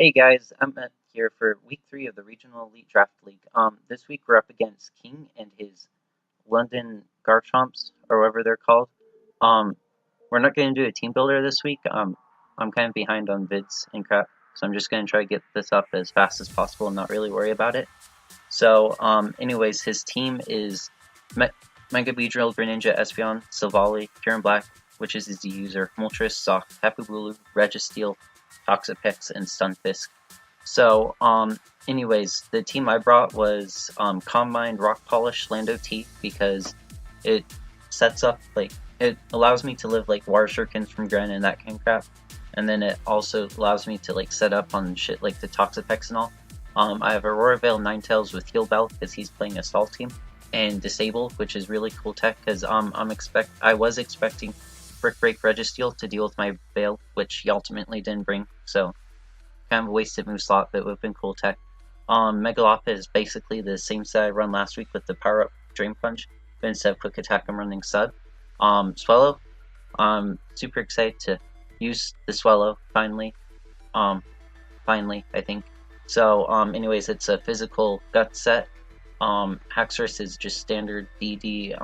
Hey guys, I'm Matt here for week 3 of the Regional Elite Draft League. This week we're up against King and his London Garchomps, or whatever they're called. We're not going to do a team builder this week. I'm kind of behind on vids and crap, so I'm just going to try to get this up as fast as possible and not really worry about it. So, anyways, his team is Mega Beedrill, Greninja, Espeon, Silvally, Kieran Black, which is his user, Moltres, Sock, Tapu Bulu, Registeel, Toxapex, and Stunfisk. So, anyways, the team I brought was Combine, Rock Polish, Lando T, because it sets up, it allows me to live, Water Shurikens from Gren and that kind of crap. And then it also allows me to, set up on shit like the Toxapex and all. I have Aurora Veil, Ninetales with Heal Bell, because he's playing a Stall team, and Disable, which is really cool tech, because I was expecting Brick Break Registeel to deal with my Veil, which he ultimately didn't bring, so kind of a wasted move slot, but it would have been cool tech. Megalopa is basically the same set I run last week with the Power Up Drain Punch, but instead of Quick Attack I'm running Sub. Swallow, I'm super excited to use the Swallow, finally, I think. So, anyways, it's a physical gut set. Haxorus is just standard DD,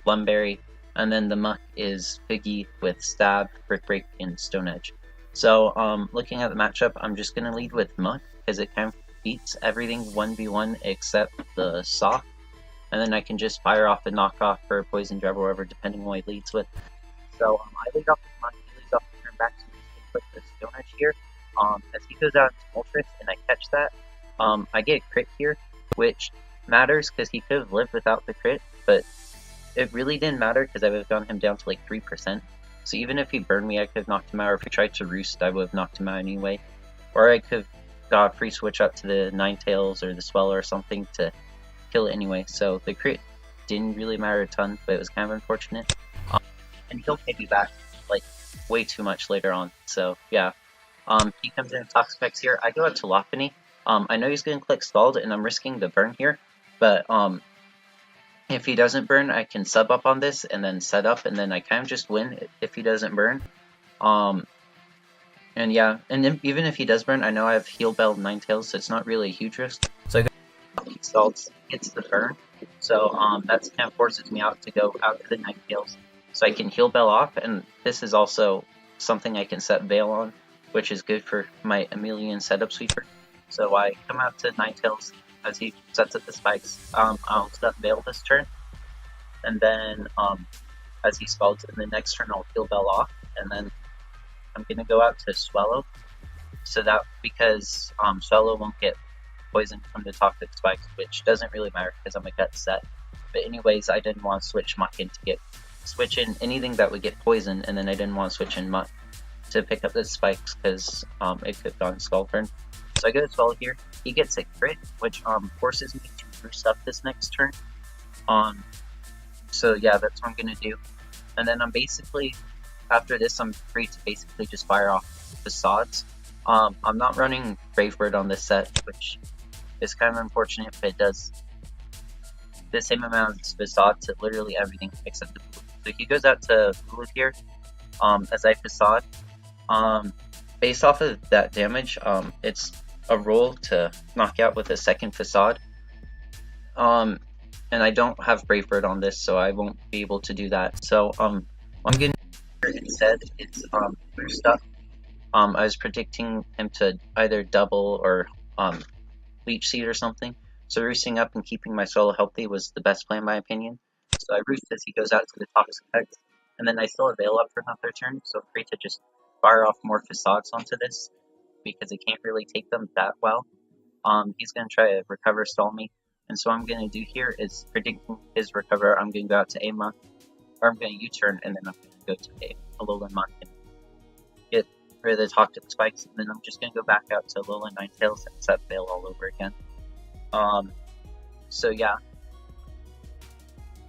Lumberry, and then the Muck is Piggy with Stab, Brick Break, and Stone Edge. So, looking at the matchup, I'm just going to lead with Muck, because it kind of beats everything 1v1 except the Sock, and then I can just fire off a knockoff for Poison Jab or whatever, depending on what he leads with. So, I lead off with Muck, he leads off the turn back, so I'm just going to put the Stone Edge here. As he goes out into Moltres and I catch that, I get a crit here, which matters because he could have lived without the crit, but it really didn't matter because I would have gotten him down to 3%. So even if he burned me, I could have knocked him out, or if he tried to roost, I would have knocked him out anyway. Or I could have got a free switch up to the Ninetales or the Swellow or something to kill it anyway. So the crit didn't really matter a ton, but it was kind of unfortunate. And he'll pay me back way too much later on, so yeah. He comes in and Toxapex here. I go out to Lopunny. I know he's going to click Scald, and I'm risking the burn here, but if he doesn't burn, I can sub up on this and then set up, and then I kind of just win if he doesn't burn. And yeah, and then even if he does burn, I know I have Heal Bell, Ninetales, so it's not really a huge risk. So I go he stalls, hits the burn, so that kind of forces me out to go out to the Ninetales, so I can Heal Bell off, and this is also something I can set Veil on, which is good for my Emilian setup sweeper. So I come out to Ninetales as he sets up the spikes. I'll set Veil this turn, and then as he scalds in the next turn, I'll Heal Bell off, and then I'm gonna go out to Swallow, so that because Swallow won't get poisoned from the toxic spikes, which doesn't really matter because I'm a gut set. But anyways, I didn't want to switch Muck in to switch in anything that would get poisoned, and then I didn't want to switch in Muck to pick up the spikes because it could have gone Skull turn. So I go to Swallow here. He gets a crit, which forces me to boost up this next turn. So yeah, that's what I'm gonna do. And then I'm basically, after this, I'm free to basically just fire off Facades. I'm not running Brave Bird on this set, which is kind of unfortunate, but it does the same amount of Facades to literally everything except the Bulu. So he goes out to Bulu here as I Facade. Based off of that damage, it's a roll to knock out with a second Facade. And I don't have Brave Bird on this, so I won't be able to do that. So, I'm gonna instead, it's Boost Up. I was predicting him to either double or Leech Seed or something. So roosting up and keeping my solo healthy was the best plan in my opinion. So I roost as he goes out to the Toxapex, and then I still have Veil up for another turn, so I'm free to just fire off more Facades onto this, because it can't really take them that well. He's going to try to recover stall me, and so what I'm going to do here is predicting his recover. I'm going to go out to A-Muck, or I'm going to U-turn, and then I'm going to go to Alolan Muck and get rid of the toxic spikes, and then I'm just going to go back out to Alolan Ninetales and set Veil all over again. So yeah.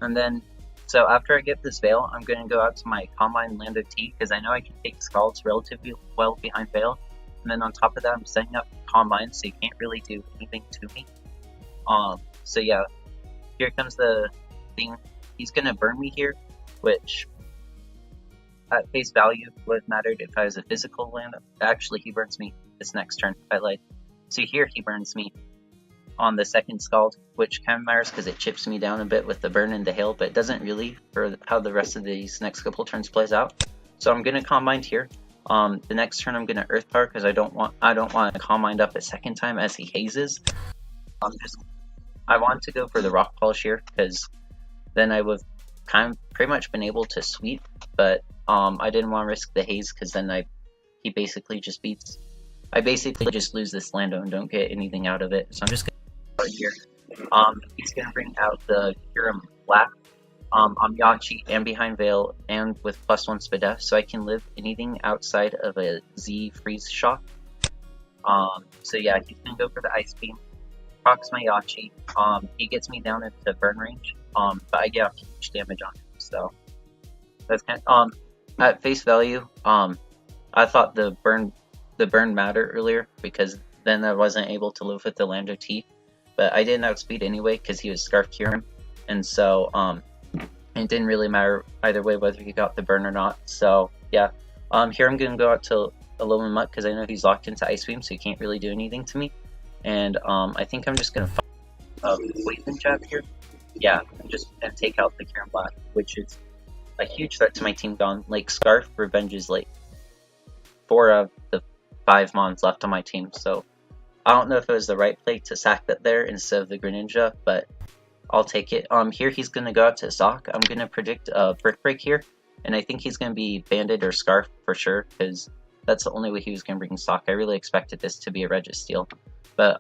And then, so after I get this Veil, I'm going to go out to my Combine Lando T, because I know I can take Scalds relatively well behind Veil. And then on top of that, I'm setting up Combine, so you can't really do anything to me. So yeah, here comes the thing. He's going to burn me here, which at face value would have mattered if I was a physical Lando. Actually, he burns me this next turn. I lied. So here he burns me on the second Scald, which kind of matters because it chips me down a bit with the burn and the hail, but it doesn't really for how the rest of these next couple turns plays out. So I'm gonna Calm Mind here. The next turn I'm gonna Earth Power because I don't want to Calm Mind up a second time as he hazes. I want to go for the Rock Polish here because then I would pretty much been able to sweep, but I didn't want to risk the haze because then he basically just beats. I basically just lose this Lando and don't get anything out of it. So I'm just gonna here. He's gonna bring out the Hiram Black. I'm Yachi and behind Veil and with +1 Spadef, so I can live anything outside of a Z freeze shock. So yeah, he's gonna go for the Ice Beam. Procs my Yachi. He gets me down into burn range. But I get huge damage on him. So that's kind of, at face value, I thought the burn mattered earlier because then I wasn't able to live with the Lando T. But I didn't outspeed anyway because he was Scarf Hiram, and so it didn't really matter either way whether he got the burn or not. So yeah, here I'm gonna go out to Alolan Mutt because I know he's locked into Ice Beam, so he can't really do anything to me. And I think I'm just gonna Poison Jab here. Yeah, I'm just gonna take out the Hiram Black, which is a huge threat to my team gone. Like Scarf revenges like 4 of the 5 Mons left on my team, so I don't know if it was the right play to sack that there instead of the Greninja, but I'll take it. Here he's gonna go out to Sock. I'm gonna predict a Brick Break here, and I think he's gonna be Banded or Scarf for sure, because that's the only way he was gonna bring Sock. I really expected this to be a Registeel. But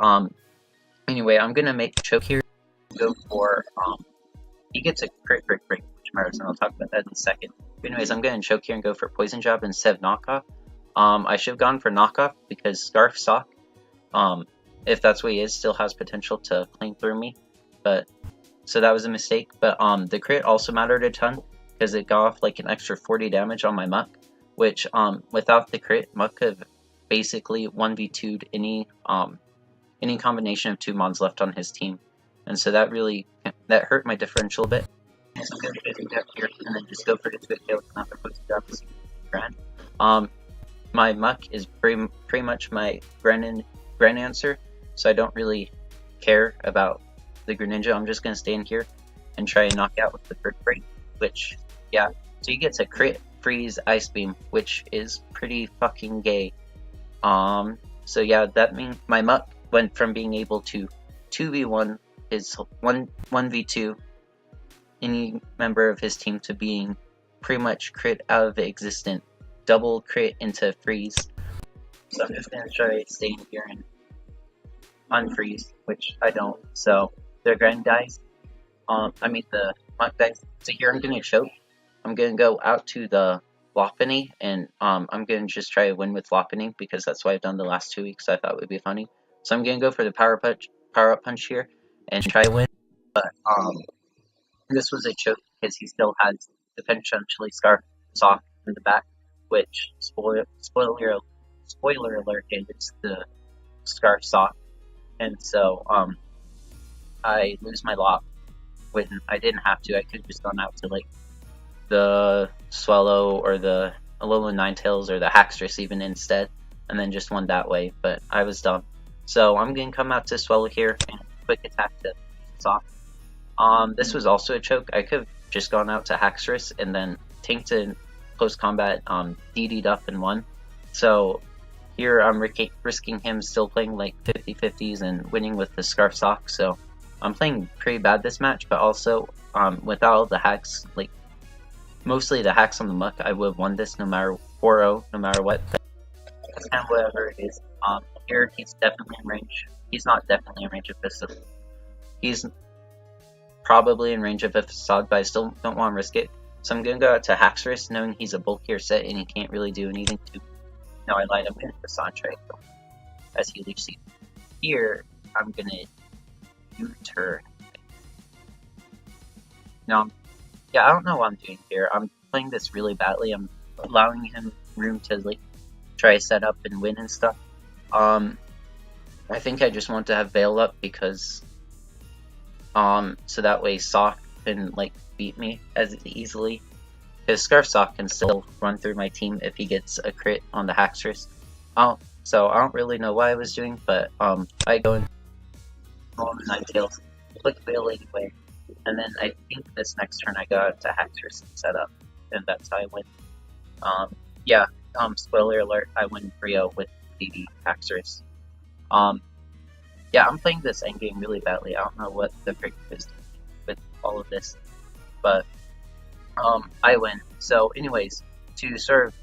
anyway, I'm gonna make Choke here. Go for he gets a crit Brick Break, which matters, and I'll talk about that in a second. But anyways, I'm gonna Choke here and go for Poison Jab instead of Knockoff. I should have gone for Knockoff because Scarf Sock, if that's what he is, still has potential to clean through me. But so that was a mistake. But the crit also mattered a ton because it got off like an extra 40 damage on my Muck, which without the crit, Muck could have basically 1v2'd any combination of 2 Mons left on his team, and so that hurt my differential a bit. So I'm gonna get here and then just go for the Twit Tail with another Poison Jab. My Muck is pretty much my Grand answer, so I don't really care about the Greninja. I'm just gonna stay in here and try and knock out with the Brick Break, which, yeah, so he gets a crit freeze Ice Beam, which is pretty fucking gay. So yeah, that means my Muck went from being able to 2v1 his 1v2 any member of his team to being pretty much crit out of existent, double crit into freeze. So I'm just gonna try staying here and unfreeze, which I don't. So their Grand dies. The Muck dies. So here I'm gonna Choke. I'm gonna go out to the Lopunny, and I'm gonna just try to win with Lopunny because that's what I've done the last 2 weeks. I thought it would be funny. So I'm gonna go for the Power Up Punch here and try to win. But this was a choke because he still has potentially Scarf Sock in the back, which spoiler alert, it's the Scarf Sock, and so I lose my Lop when I didn't have to. I could have just gone out to like the Swallow or the Alolan Ninetales or the Haxorus even instead, and then just won that way, but I was dumb. So I'm going to come out to Swallow here and quick attack to Sock. This was also a choke. I could have just gone out to Haxorus and then tanked in close combat, DD'd up and won. So here I'm risking him still playing like 50-50s and winning with the Scarf Sock. So I'm playing pretty bad this match, but also without all the hacks, like mostly the hacks on the Muck, I would have won this no matter 4-0, no matter what. That's kind of whatever it is. Here he's definitely in range. He's not definitely in range of Facade. He's probably in range of a Facade, but I still don't want to risk it. So I'm going to go out to Haxorus, knowing he's a bulkier set and he can't really do anything to... No, I lied. I'm going to Facade Triangle as he leaves seat. Here, I'm going to U-turn. Now, yeah, I don't know what I'm doing here. I'm playing this really badly. I'm allowing him room to like try to set up and win and stuff. I think I just want to have Veil up because so that way Sock can like beat me as easily. Because Scarf Sock can still run through my team if he gets a crit on the Haxorus. So I don't really know what I was doing, but I go in Nine Tails, click Wheel anyway, and then I think this next turn I got to Haxorus and set up, and that's how I win. Yeah, spoiler alert, I win 3-0 with DD Haxorus. Yeah, I'm playing this endgame really badly. I don't know what the frick is with all of this, but I win. So, anyways, to sort of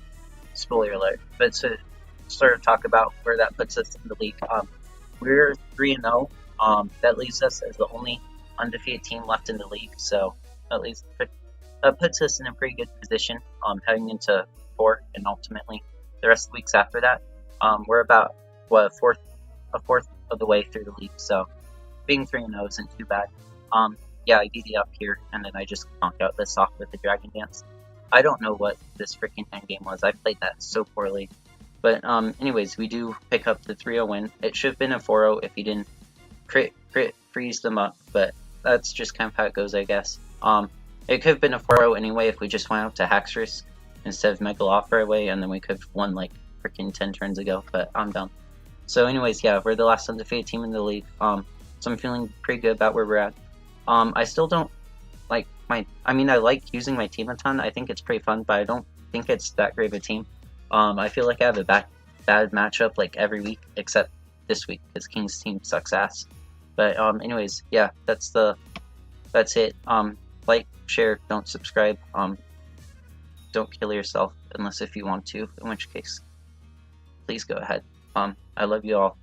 spoiler alert, but to sort of talk about where that puts us in the league, we're 3-0. That leaves us as the only undefeated team left in the league. So, at least that puts us in a pretty good position heading into 4 and ultimately the rest of the weeks after that. We're about a fourth of the way through the league, so being 3-0 isn't too bad. Yeah, I DD up here, and then I just knocked out this off with the Dragon Dance. I don't know what this freaking endgame was. I played that so poorly. But anyways, we do pick up the 3-0 win. It should have been a 4-0 if you didn't crit freeze them up, but that's just kind of how it goes, I guess. It could have been a 4-0 anyway if we just went up to Haxorus instead of Megaloth right away, and then we could have won like freaking 10 turns ago, but I'm dumb. So anyways, yeah, we're the last undefeated team in the league. So I'm feeling pretty good about where we're at. I still don't like I like using my team a ton. I think it's pretty fun, but I don't think it's that great of a team. I feel like I have a bad matchup like every week except this week because King's team sucks ass. But anyways, yeah, that's it. Like, share, don't subscribe. Don't kill yourself unless if you want to, in which case, please go ahead. I love you all.